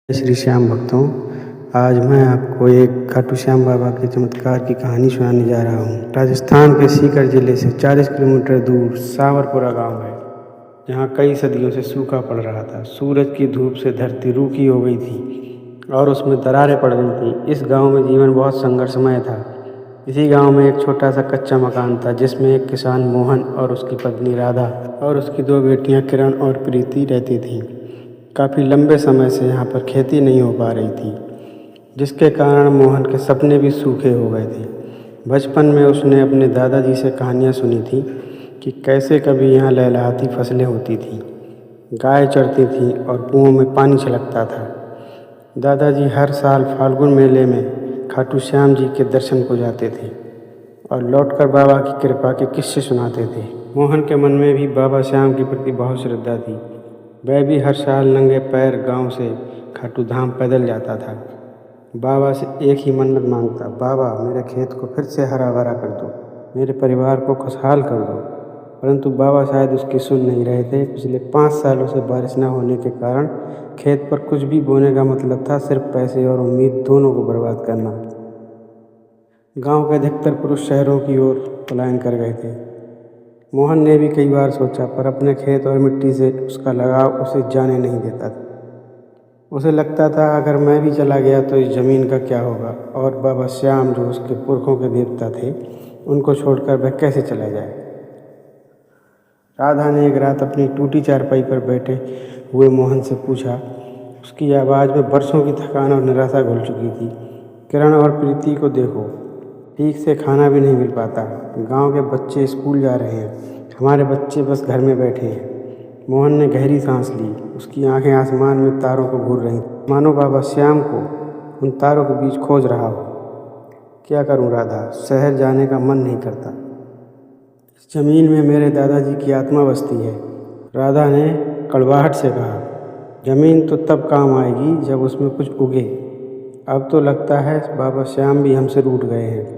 श्री श्याम भक्तों, आज मैं आपको एक खाटू श्याम बाबा के चमत्कार की कहानी सुनाने जा रहा हूँ। राजस्थान के सीकर जिले से 40 किलोमीटर दूर सांवरपुरा गांव है, जहाँ कई सदियों से सूखा पड़ रहा था। सूरज की धूप से धरती रूखी हो गई थी और उसमें दरारें पड़ गई थी। इस गांव में जीवन बहुत संघर्षमय था। इसी गांव में एक छोटा सा कच्चा मकान था, जिसमें एक किसान मोहन और उसकी पत्नी राधा और उसकी 2 बेटियां किरण और प्रीति रहती थीं। काफ़ी लंबे समय से यहाँ पर खेती नहीं हो पा रही थी, जिसके कारण मोहन के सपने भी सूखे हो गए थे। बचपन में उसने अपने दादाजी से कहानियाँ सुनी थी कि कैसे कभी यहाँ लहलहाती फसलें होती थीं, गाय चरती थीं और कुओं में पानी छलकता था। दादाजी हर साल फाल्गुन मेले में खाटू श्याम जी के दर्शन को जाते थे और लौटकर बाबा की कृपा के किस्से सुनाते थे। मोहन के मन में भी बाबा श्याम के प्रति बहुत श्रद्धा थी। वह भी हर साल नंगे पैर गांव से खाटू धाम पैदल जाता था। बाबा से एक ही मन्नत मांगता, बाबा मेरे खेत को फिर से हरा भरा कर दो, मेरे परिवार को खुशहाल कर दो। परंतु बाबा शायद उसकी सुन नहीं रहे थे। पिछले 5 सालों से बारिश न होने के कारण खेत पर कुछ भी बोने का मतलब था सिर्फ पैसे और उम्मीद दोनों को बर्बाद करना। गांव के अधिकतर पुरुष शहरों की ओर पलायन कर गए थे। मोहन ने भी कई बार सोचा, पर अपने खेत और मिट्टी से उसका लगाव उसे जाने नहीं देता था। उसे लगता था अगर मैं भी चला गया तो इस ज़मीन का क्या होगा, और बाबा श्याम जो उसके पुरखों के देवता थे, उनको छोड़कर वह कैसे चला जाए। राधा ने एक रात अपनी टूटी चारपाई पर बैठे हुए मोहन से पूछा। उसकी आवाज़ में बरसों की थकान और निराशा घुल चुकी थी। किरण और प्रीति को देखो, ठीक से खाना भी नहीं मिल पाता। गांव के बच्चे स्कूल जा रहे हैं, हमारे बच्चे बस घर में बैठे हैं। मोहन ने गहरी सांस ली। उसकी आंखें आसमान में तारों को घूर रहीं, मानो बाबा श्याम को उन तारों के बीच खोज रहा हो। क्या करूं राधा, शहर जाने का मन नहीं करता। इस जमीन में मेरे दादाजी की आत्मा बसती है। राधा ने कड़वाहट से कहा। जमीन तो तब काम आएगी जब उसमें कुछ उगे। अब तो लगता है बाबा श्याम भी हमसे रूठ गए हैं।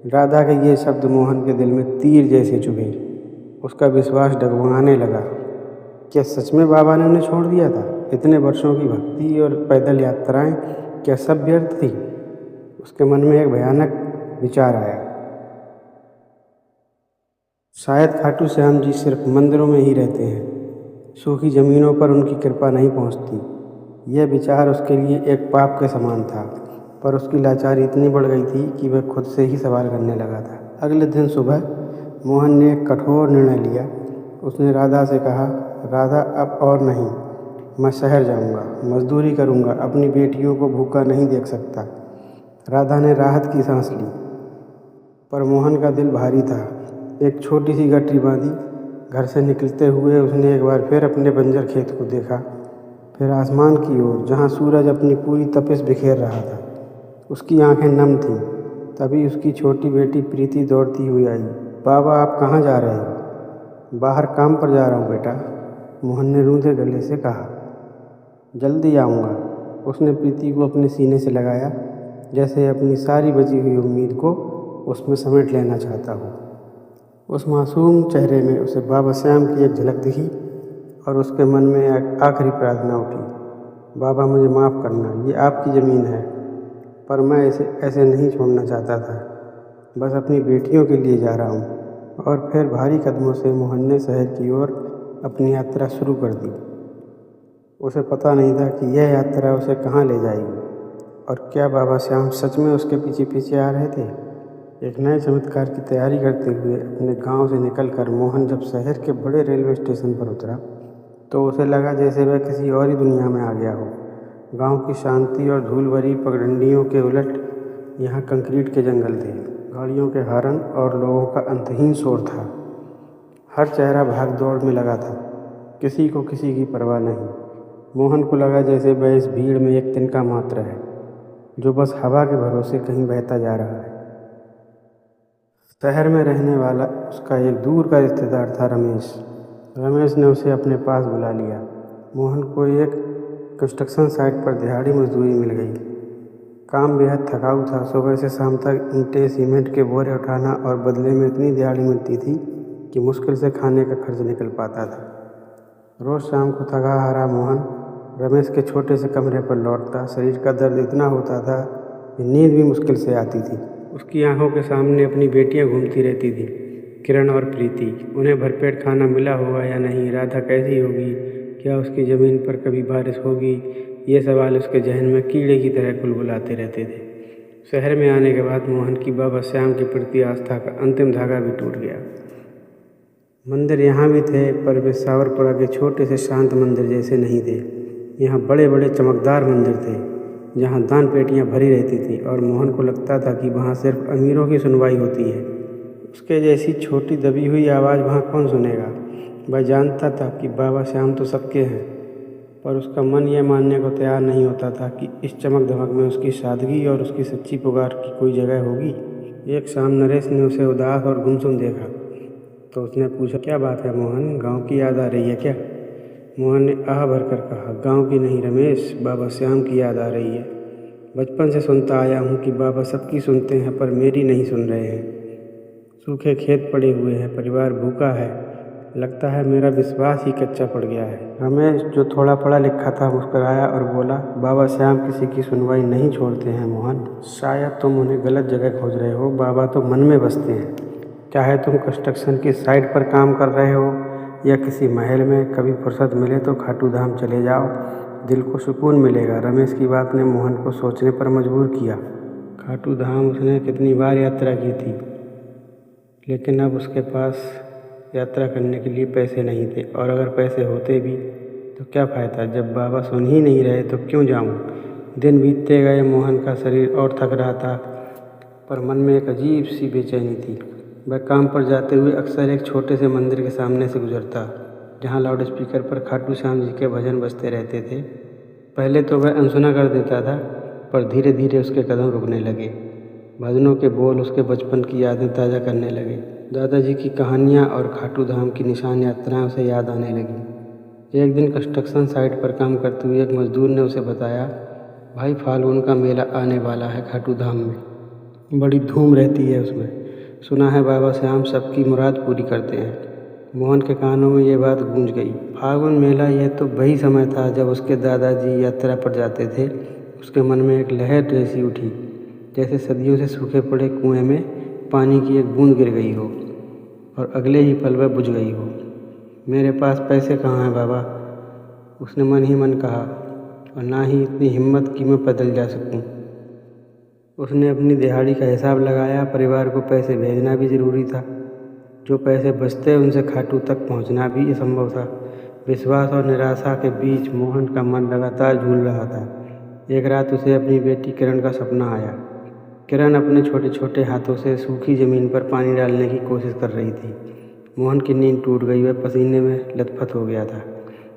राधा के ये शब्द मोहन के दिल में तीर जैसे चुभे। उसका विश्वास डगमगाने लगा। क्या सच में बाबा ने उन्हें छोड़ दिया था? इतने वर्षों की भक्ति और पैदल यात्राएं, क्या सब व्यर्थ थी? उसके मन में एक भयानक विचार आया, शायद खाटू श्याम जी सिर्फ मंदिरों में ही रहते हैं, सूखी ज़मीनों पर उनकी कृपा नहीं पहुंचती। यह विचार उसके लिए एक पाप के समान था, पर उसकी लाचारी इतनी बढ़ गई थी कि वह खुद से ही सवाल करने लगा था। अगले दिन सुबह मोहन ने एक कठोर निर्णय लिया। उसने राधा से कहा, राधा अब और नहीं, मैं शहर जाऊंगा, मजदूरी करूंगा, अपनी बेटियों को भूखा नहीं देख सकता। राधा ने राहत की सांस ली, पर मोहन का दिल भारी था। एक छोटी सी गठरी बांधी घर से निकलते हुए उसने एक बार फिर अपने बंजर खेत को देखा, फिर आसमान की ओर जहाँ सूरज अपनी पूरी तपिश बिखेर रहा था। उसकी आंखें नम थीं। तभी उसकी छोटी बेटी प्रीति दौड़ती हुई आई। बाबा आप कहाँ जा रहे हो? बाहर काम पर जा रहा हूँ बेटा, मोहन ने रूंधे गले से कहा। जल्दी आऊँगा, उसने प्रीति को अपने सीने से लगाया, जैसे अपनी सारी बची हुई उम्मीद को उसमें समेट लेना चाहता हो। उस मासूम चेहरे में उसे बाबा श्याम की एक झलक दिखी और उसके मन में एक आखिरी प्रार्थना उठी, बाबा मुझे माफ़ करना, ये आपकी ज़मीन है, पर मैं इसे ऐसे नहीं छोड़ना चाहता था, बस अपनी बेटियों के लिए जा रहा हूँ। और फिर भारी कदमों से मोहन ने शहर की ओर अपनी यात्रा शुरू कर दी। उसे पता नहीं था कि यह यात्रा उसे कहाँ ले जाएगी, और क्या बाबा श्याम सच में उसके पीछे पीछे आ रहे थे। एक नए चमत्कार की तैयारी करते हुए अपने गांव से निकलकर मोहन जब शहर के बड़े रेलवे स्टेशन पर उतरा, तो उसे लगा जैसे वह किसी और ही दुनिया में आ गया हो। गांव की शांति और धूल भरी पगडंडियों के उलट यहाँ कंक्रीट के जंगल थे, गाड़ियों के हॉर्न और लोगों का अंतहीन शोर था। हर चेहरा भाग दौड़ में लगा था, किसी को किसी की परवाह नहीं। मोहन को लगा जैसे वह इस भीड़ में एक तिनका मात्र है, जो बस हवा के भरोसे कहीं बहता जा रहा है। शहर में रहने वाला उसका एक दूर का रिश्तेदार था रमेश। रमेश ने उसे अपने पास बुला लिया। मोहन को एक कंस्ट्रक्शन साइट पर दिहाड़ी मजदूरी मिल गई। काम बेहद थकाऊ था। सुबह से शाम तक ईंटें सीमेंट के बोरे उठाना और बदले में इतनी दिहाड़ी मिलती थी कि मुश्किल से खाने का खर्च निकल पाता था। रोज़ शाम को थका हारा मोहन रमेश के छोटे से कमरे पर लौटता। शरीर का दर्द इतना होता था कि नींद भी मुश्किल से आती थी। उसकी आंखों के सामने अपनी बेटियां घूमती रहती थी, किरण और प्रीति। उन्हें भरपेट खाना मिला होगा या नहीं, राधा कैसी होगी, क्या उसकी ज़मीन पर कभी बारिश होगी, ये सवाल उसके जहन में कीड़े की तरह कुलबुलाते रहते थे। शहर में आने के बाद मोहन की बाबा श्याम के प्रति आस्था का अंतिम धागा भी टूट गया। मंदिर यहाँ भी थे, पर वे सावरपुरा के छोटे से शांत मंदिर जैसे नहीं थे। यहाँ बड़े बड़े चमकदार मंदिर थे, जहाँ दान पेटियाँ भरी रहती थी और मोहन को लगता था कि वहाँ सिर्फ अमीरों की सुनवाई होती है। उसके जैसी छोटी दबी हुई आवाज़ वहाँ कौन सुनेगा। वह जानता था कि बाबा श्याम तो सबके हैं, पर उसका मन यह मानने को तैयार नहीं होता था कि इस चमक धमक में उसकी सादगी और उसकी सच्ची पुकार की कोई जगह होगी। एक शाम नरेश ने उसे उदास और गुमसुम देखा तो उसने पूछा, क्या बात है मोहन, गांव की याद आ रही है क्या? मोहन ने आह भरकर कहा, गांव की नहीं रमेश, बाबा श्याम की याद आ रही है। बचपन से सुनता आया हूँ कि बाबा सबकी सुनते हैं, पर मेरी नहीं सुन रहे हैं। सूखे खेत पड़े हुए हैं, परिवार भूखा है, लगता है मेरा विश्वास ही कच्चा पड़ गया है। रमेश, जो थोड़ा पढ़ा लिखा था, मुस्कुराया और बोला, बाबा श्याम किसी की सुनवाई नहीं छोड़ते हैं मोहन। शायद तुम उन्हें गलत जगह खोज रहे हो, बाबा तो मन में बसते हैं। चाहे तुम कंस्ट्रक्शन की साइट पर काम कर रहे हो या किसी महल में, कभी फुर्सत मिले तो खाटू धाम चले जाओ, दिल को सुकून मिलेगा। रमेश की बात ने मोहन को सोचने पर मजबूर किया। खाटू धाम उसने कितनी बार यात्रा की थी, लेकिन अब उसके पास यात्रा करने के लिए पैसे नहीं थे, और अगर पैसे होते भी तो क्या फ़ायदा, जब बाबा सुन ही नहीं रहे तो क्यों जाऊं। दिन बीतते गए, मोहन का शरीर और थक रहा था, पर मन में एक अजीब सी बेचैनी थी। वह काम पर जाते हुए अक्सर एक छोटे से मंदिर के सामने से गुजरता, जहां लाउड स्पीकर पर खाटू श्याम जी के भजन बजते रहते थे। पहले तो वह अनसुना कर देता था, पर धीरे धीरे उसके कदम रुकने लगे। भजनों के बोल उसके बचपन की यादें ताज़ा करने लगे। दादाजी की कहानियाँ और खाटू धाम की निशान यात्राएं उसे याद आने लगी। एक दिन कंस्ट्रक्शन साइट पर काम करते हुए एक मजदूर ने उसे बताया, भाई फाल्गुन का मेला आने वाला है खाटू धाम में, बड़ी धूम रहती है उसमें, सुना है बाबा श्याम सबकी मुराद पूरी करते हैं। मोहन के कानों में ये बात गूंज गई। फाल्गुन मेला, यह तो वही समय था जब उसके दादाजी यात्रा पर जाते थे। उसके मन में एक लहर जैसी उठी, जैसे सदियों से सूखे पड़े कुएं में पानी की एक बूंद गिर गई हो और अगले ही पल वह बुझ गई हो। मेरे पास पैसे कहाँ हैं बाबा, उसने मन ही मन कहा, और ना ही इतनी हिम्मत कि मैं पैदल जा सकूं। उसने अपनी दिहाड़ी का हिसाब लगाया, परिवार को पैसे भेजना भी ज़रूरी था। जो पैसे बचते उनसे खाटू तक पहुंचना भी असंभव था। विश्वास और निराशा के बीच मोहन का मन लगातार झूल रहा था। एक रात उसे अपनी बेटी किरण का सपना आया। किरण अपने छोटे छोटे हाथों से सूखी ज़मीन पर पानी डालने की कोशिश कर रही थी। मोहन की नींद टूट गई, वह पसीने में लथपथ हो गया था।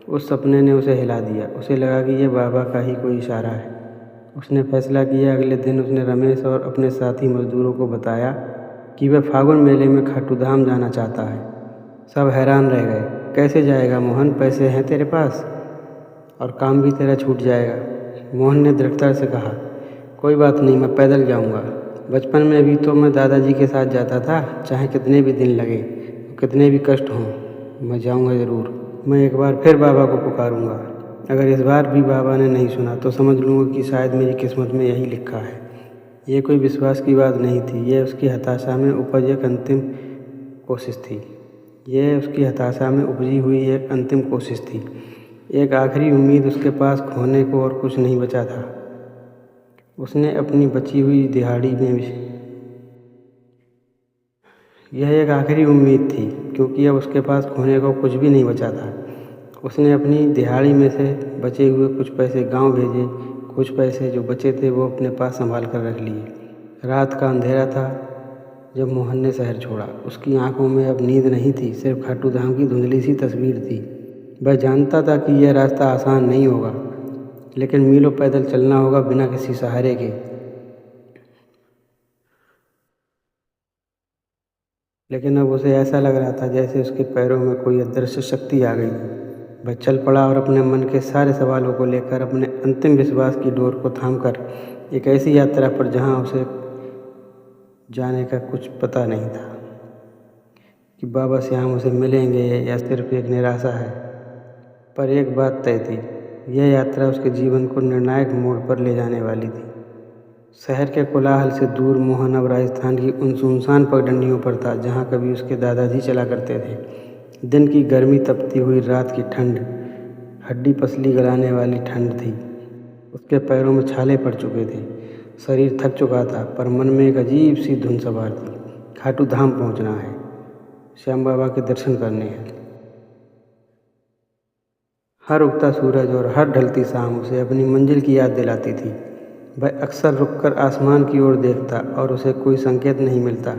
उस सपने ने उसे हिला दिया। उसे लगा कि यह बाबा का ही कोई इशारा है। उसने फैसला किया। अगले दिन उसने रमेश और अपने साथी मजदूरों को बताया कि वह फागुन मेले में खाटू धाम जाना चाहता है। सब हैरान रह गए। कैसे जाएगा मोहन, पैसे हैं तेरे पास और काम भी तेरा छूट जाएगा। मोहन ने दृढ़ता से कहा, कोई बात नहीं, मैं पैदल जाऊंगा। बचपन में भी तो मैं दादाजी के साथ जाता था, चाहे कितने भी दिन लगे, कितने भी कष्ट हों, मैं जाऊंगा ज़रूर। मैं एक बार फिर बाबा को पुकारूंगा। अगर इस बार भी बाबा ने नहीं सुना तो समझ लूँगा कि शायद मेरी किस्मत में यही लिखा है। ये कोई विश्वास की बात नहीं थी, यह उसकी हताशा में उपज एक अंतिम कोशिश थी। यह उसकी हताशा में उपजी हुई एक अंतिम कोशिश थी, एक आखिरी उम्मीद। उसके पास खोने को और कुछ नहीं बचा था। उसने अपनी बची हुई दिहाड़ी में यह एक आखिरी उम्मीद थी, क्योंकि अब उसके पास खोने को कुछ भी नहीं बचा था। उसने अपनी दिहाड़ी में से बचे हुए कुछ पैसे गांव भेजे। कुछ पैसे जो बचे थे वो अपने पास संभाल कर रख लिए। रात का अंधेरा था जब मोहन ने शहर छोड़ा। उसकी आंखों में अब नींद नहीं थी, सिर्फ खाटू धाम की धुंधली सी तस्वीर थी। वह जानता था कि यह रास्ता आसान नहीं होगा, लेकिन मीलों पैदल चलना होगा बिना किसी सहारे के। लेकिन अब उसे ऐसा लग रहा था जैसे उसके पैरों में कोई अदृश्य शक्ति आ गई। वह चल पड़ा और अपने मन के सारे सवालों को लेकर, अपने अंतिम विश्वास की डोर को थामकर एक ऐसी यात्रा पर जहां उसे जाने का कुछ पता नहीं था कि बाबा श्याम उसे मिलेंगे या सिर्फ एक निराशा है। पर एक बात तय थी, यह यात्रा उसके जीवन को निर्णायक मोड़ पर ले जाने वाली थी। शहर के कोलाहल से दूर मोहन अब राजस्थान की उन सुनसान पगडंडियों पर था जहाँ कभी उसके दादाजी चला करते थे। दिन की गर्मी, तपती हुई रात की ठंड, हड्डी पसली गलाने वाली ठंड थी। उसके पैरों में छाले पड़ चुके थे, शरीर थक चुका था, पर मन में एक अजीब सी धुन सवार थी। खाटू धाम पहुँचना है, श्याम बाबा के दर्शन करने हैं। हर उगता सूरज और हर ढलती शाम उसे अपनी मंजिल की याद दिलाती थी। वह अक्सर रुककर आसमान की ओर देखता और उसे कोई संकेत नहीं मिलता।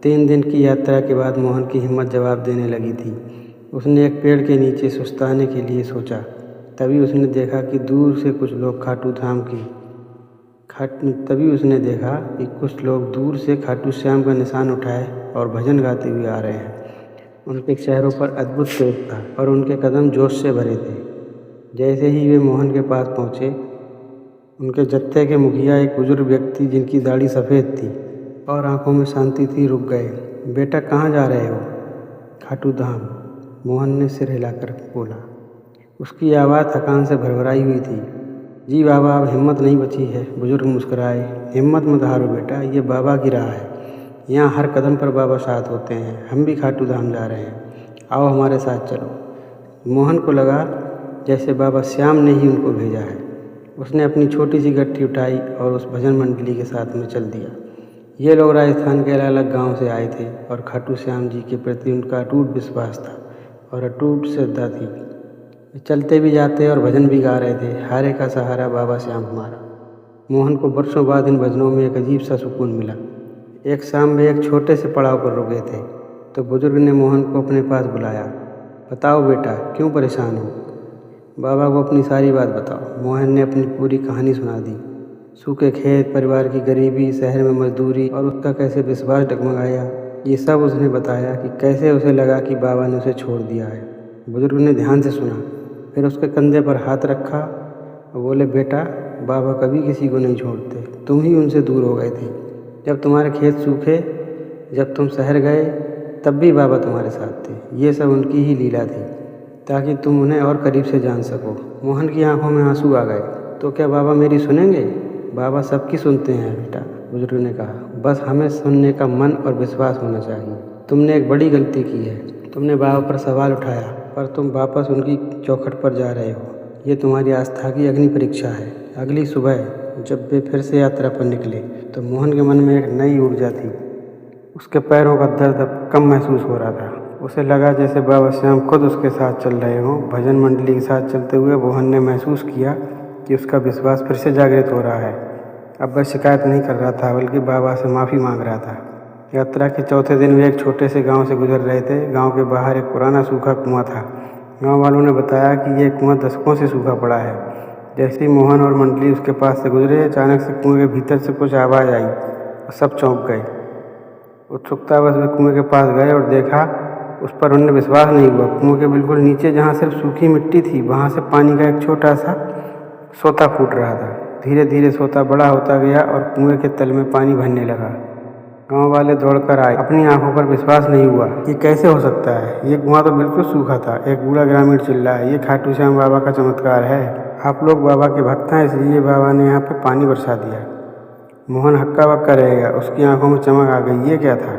3 दिन की यात्रा के बाद मोहन की हिम्मत जवाब देने लगी थी। उसने एक पेड़ के नीचे सुस्ताने के लिए सोचा। तभी उसने देखा कि दूर से कुछ लोग दूर से खाटू श्याम का निशान उठाए और भजन गाते हुए आ रहे हैं। उनके चेहरों पर अद्भुत तेज था और उनके कदम जोश से भरे थे। जैसे ही वे मोहन के पास पहुँचे, उनके जत्थे के मुखिया, एक बुजुर्ग व्यक्ति जिनकी दाढ़ी सफ़ेद थी और आंखों में शांति थी, रुक गए। बेटा, कहाँ जा रहे हो? खाटू धाम, मोहन ने सिर हिलाकर बोला। उसकी आवाज़ थकान से भरभराई हुई थी। जी बाबा, अब हिम्मत नहीं बची है, बुजुर्ग मुस्कुराए। हिम्मत मत हारो बेटा, ये बाबा की राह है। यहाँ हर कदम पर बाबा साथ होते हैं। हम भी खाटू धाम जा रहे हैं, आओ हमारे साथ चलो। मोहन को लगा जैसे बाबा श्याम ने ही उनको भेजा है। उसने अपनी छोटी सी गट्ठी उठाई और उस भजन मंडली के साथ में चल दिया। ये लोग राजस्थान के अलग अलग गांव से आए थे और खाटू श्याम जी के प्रति उनका अटूट विश्वास था और अटूट श्रद्धा थी। वे चलते भी जाते और भजन भी गा रहे थे, हारे का सहारा बाबा श्याम हमारा। मोहन को वर्षों बाद इन भजनों में एक अजीब सा सुकून मिला। एक शाम वे एक छोटे से पड़ाव पर रुके थे तो बुजुर्ग ने मोहन को अपने पास बुलाया। बताओ बेटा, क्यों परेशान हो? बाबा को अपनी सारी बात बताओ। मोहन ने अपनी पूरी कहानी सुना दी। सूखे खेत, परिवार की गरीबी, शहर में मजदूरी और उसका कैसे विश्वास डगमगाया। ये सब उसने बताया कि कैसे उसे लगा कि बाबा ने उसे छोड़ दिया है। बुजुर्ग ने ध्यान से सुना, फिर उसके कंधे पर हाथ रखा और बोले, बेटा, बाबा कभी किसी को नहीं छोड़ते। तुम ही उनसे दूर हो गए थे। जब तुम्हारे खेत सूखे, जब तुम शहर गए, तब भी बाबा तुम्हारे साथ थे। ये सब उनकी ही लीला थी ताकि तुम उन्हें और करीब से जान सको। मोहन की आंखों में आंसू आ गए। तो क्या बाबा मेरी सुनेंगे? बाबा सबकी सुनते हैं बेटा, बुजुर्ग ने कहा। बस हमें सुनने का मन और विश्वास होना चाहिए। तुमने एक बड़ी गलती की है। तुमने बाबा पर सवाल उठाया, पर तुम वापस उनकी चौखट पर जा रहे हो। ये तुम्हारी आस्था की अग्नि परीक्षा है। अगली सुबह जब वे फिर से यात्रा पर निकले तो मोहन के मन में एक नई ऊर्जा थी। उसके पैरों का दर्द अब कम महसूस हो रहा था। उसे लगा जैसे बाबा श्याम खुद उसके साथ चल रहे हों। भजन मंडली के साथ चलते हुए मोहन ने महसूस किया कि उसका विश्वास फिर से जागृत हो रहा है। अब वह शिकायत नहीं कर रहा था, बल्कि बाबा से माफ़ी मांग रहा था। यात्रा के चौथे दिन वे एक छोटे से गांव से गुजर रहे थे। गांव के बाहर एक पुराना सूखा कुआं था। गांव वालों ने बताया कि यह कुआं दशकों से सूखा पड़ा है। जैसे ही मोहन और मंडली उसके पास से गुजरे, अचानक से कुएं के भीतर से कुछ आवाज़ आई और सब चौंक गए। उत्सुकतावश वे कुएं के पास गए और देखा, उस पर उन्हें विश्वास नहीं हुआ। कुएं के बिल्कुल नीचे, जहाँ सिर्फ सूखी मिट्टी थी, वहाँ से पानी का एक छोटा सा सोता फूट रहा था। धीरे धीरे सोता बड़ा होता गया और कुएं के तल में पानी भरने लगा। गांव वाले दौड़कर आए। अपनी आंखों पर विश्वास नहीं हुआ। ये कैसे हो सकता है? ये कुआं तो बिल्कुल सूखा था। एक बूढ़ा ग्रामीण चिल्लाया, ये खाटू श्याम बाबा का चमत्कार है। आप लोग बाबा के भक्त हैं, इसलिए बाबा ने यहाँ पर पानी बरसा दिया। मोहन हक्का बक्का रह गया। उसकी आंखों में चमक आ गई। ये क्या था?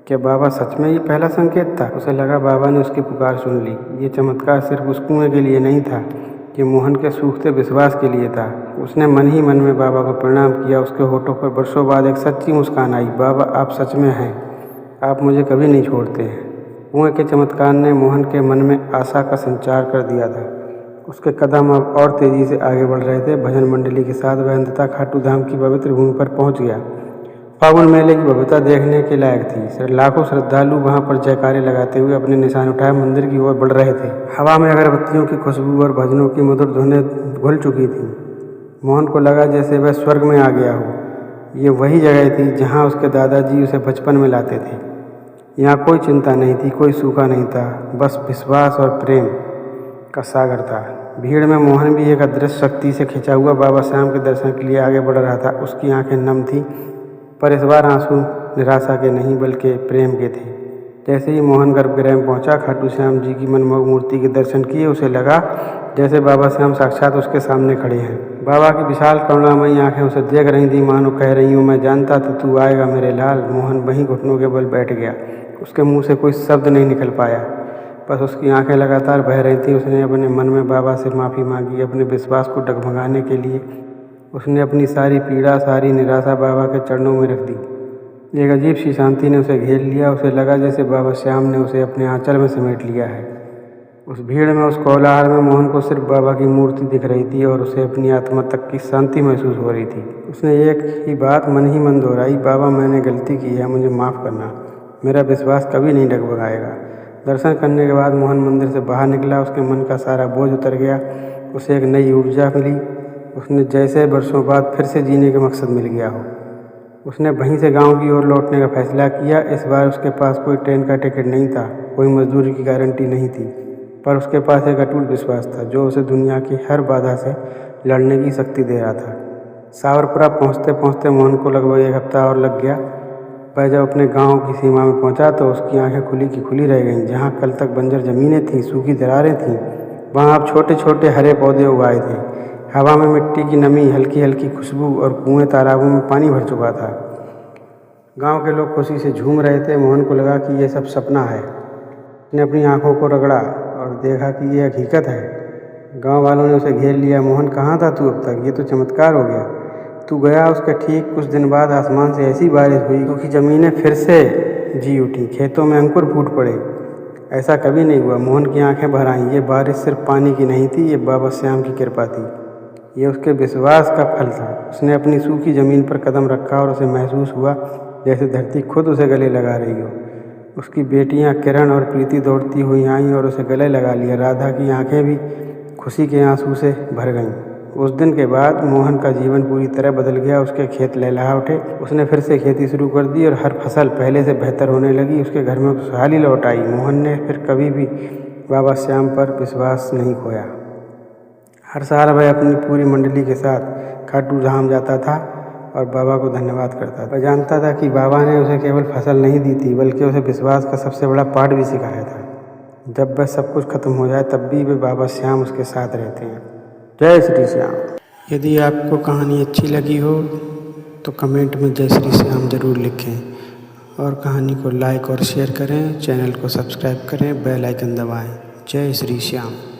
क्या बाबा सच में ये पहला संकेत था? उसे लगा बाबा ने उसकी पुकार सुन ली। ये चमत्कार सिर्फ उस कुएं के लिए नहीं था, ये मोहन के सूखते विश्वास के लिए था। उसने मन ही मन में बाबा को प्रणाम किया। उसके होठों पर वर्षों बाद एक सच्ची मुस्कान आई। बाबा, आप सच में हैं, आप मुझे कभी नहीं छोड़ते हैं। कुएं के चमत्कार ने मोहन के मन में आशा का संचार कर दिया था। उसके कदम अब और तेजी से आगे बढ़ रहे थे। भजन मंडली के साथ वह अंततः खाटू धाम की पवित्र भूमि पर पहुंच गया। फागुन मेले की भव्यता देखने के लायक थी। लाखों श्रद्धालु वहां पर जयकारे लगाते हुए अपने निशान उठाए मंदिर की ओर बढ़ रहे थे। हवा में अगरबत्तियों की खुशबू और भजनों की मधुर धुनें घुल चुकी थी। मोहन को लगा जैसे वह स्वर्ग में आ गया हो। ये वही जगह थी जहां उसके दादाजी उसे बचपन में लाते थे। यहाँ कोई चिंता नहीं थी, कोई सूखा नहीं था, बस विश्वास और प्रेम का सागर था। भीड़ में मोहन भी एक अदृश्य शक्ति से खिंचा हुआ बाबा श्याम के दर्शन के लिए आगे बढ़ रहा था। उसकी आंखें नम थीं, पर इस बार आंसू निराशा के नहीं बल्कि प्रेम के थे। जैसे ही मोहन गर्भगृह में पहुंचा, खाटू श्याम जी की मनमोहक मूर्ति के दर्शन किए, उसे लगा जैसे बाबा श्याम साक्षात उसके सामने खड़े हैं। बाबा की विशाल करुणामयी आंखें उसे देख रही थी, मानो कह रही हूँ, मैं जानता था तू आएगा मेरे लाल। मोहन वहीं घुटनों के बल बैठ गया। उसके मुंह से कोई शब्द नहीं निकल पाया, बस उसकी आंखें लगातार बह रही थीं। उसने अपने मन में बाबा से माफ़ी मांगी। अपने विश्वास को डगमगाने के लिए उसने अपनी सारी पीड़ा, सारी निराशा बाबा के चरणों में रख दी। एक अजीब सी शांति ने उसे घेर लिया। उसे लगा जैसे बाबा श्याम ने उसे अपने आंचल में समेट लिया है। उस भीड़ में, उस कोलाहल में मोहन को सिर्फ बाबा की मूर्ति दिख रही थी और उसे अपनी आत्मा तक की शांति महसूस हो रही थी। उसने एक ही बात मन ही मन दोहराई, बाबा मैंने गलती की है, मुझे माफ़ करना। मेरा विश्वास कभी नहीं डगमगाएगा। दर्शन करने के बाद मोहन मंदिर से बाहर निकला। उसके मन का सारा बोझ उतर गया। उसे एक नई ऊर्जा मिली। उसने जैसे वर्षों बाद फिर से जीने का मकसद मिल गया हो। उसने वहीं से गांव की ओर लौटने का फैसला किया। इस बार उसके पास कोई ट्रेन का टिकट नहीं था, कोई मजदूरी की गारंटी नहीं थी, पर उसके पास एक अटूट विश्वास था जो उसे दुनिया की हर बाधा से लड़ने की शक्ति दे रहा था। सावरपुरा पहुँचते पहुँचते मोहन को लगभग 1 हफ्ता और लग गया। वह जब अपने गांव की सीमा में पहुंचा तो उसकी आंखें खुली की खुली रह गईं। जहां कल तक बंजर ज़मीनें थीं, सूखी दरारें थीं, वहां अब छोटे छोटे हरे पौधे उगाए थे। हवा में मिट्टी की नमी, हल्की हल्की खुशबू और कुएं तालाबों में पानी भर चुका था। गांव के लोग खुशी से झूम रहे थे। मोहन को लगा कि यह सब सपना है। उसने अपनी आंखों को रगड़ा और देखा कि यह हकीकत है। गांव वालों ने उसे घेर लिया। मोहन, कहाँ था तू अब तक? ये तो चमत्कार हो गया। तू गया, उसके ठीक कुछ दिन बाद आसमान से ऐसी बारिश हुई क्योंकि ज़मीनें फिर से जी उठी, खेतों में अंकुर फूट पड़े। ऐसा कभी नहीं हुआ। मोहन की आंखें भर आईं। ये बारिश सिर्फ पानी की नहीं थी, ये बाबा श्याम की कृपा थी। ये उसके विश्वास का फल था। उसने अपनी सूखी ज़मीन पर कदम रखा और उसे महसूस हुआ जैसे धरती खुद उसे गले लगा रही हो। उसकी बेटियां किरण और प्रीति दौड़ती हुई आईं और उसे गले लगा लिया। राधा की आंखें भी खुशी के आंसू से भर गईं। उस दिन के बाद मोहन का जीवन पूरी तरह बदल गया। उसके खेत लहलहा उठे। उसने फिर से खेती शुरू कर दी और हर फसल पहले से बेहतर होने लगी। उसके घर में खुशहाली लौट आई। मोहन ने फिर कभी भी बाबा श्याम पर विश्वास नहीं खोया। हर साल वह अपनी पूरी मंडली के साथ खाटू धाम जाता था और बाबा को धन्यवाद करता था। वह जानता था कि बाबा ने उसे केवल फसल नहीं दी थी, बल्कि उसे विश्वास का सबसे बड़ा पाठ भी सिखाया था। जब वह सब कुछ खत्म हो जाए तब भी वे बाबा श्याम उसके साथ रहते हैं। जय श्री श्याम। यदि आपको कहानी अच्छी लगी हो तो कमेंट में जय श्री श्याम ज़रूर लिखें और कहानी को लाइक और शेयर करें। चैनल को सब्सक्राइब करें, बेल आइकन दबाएं। जय श्री श्याम।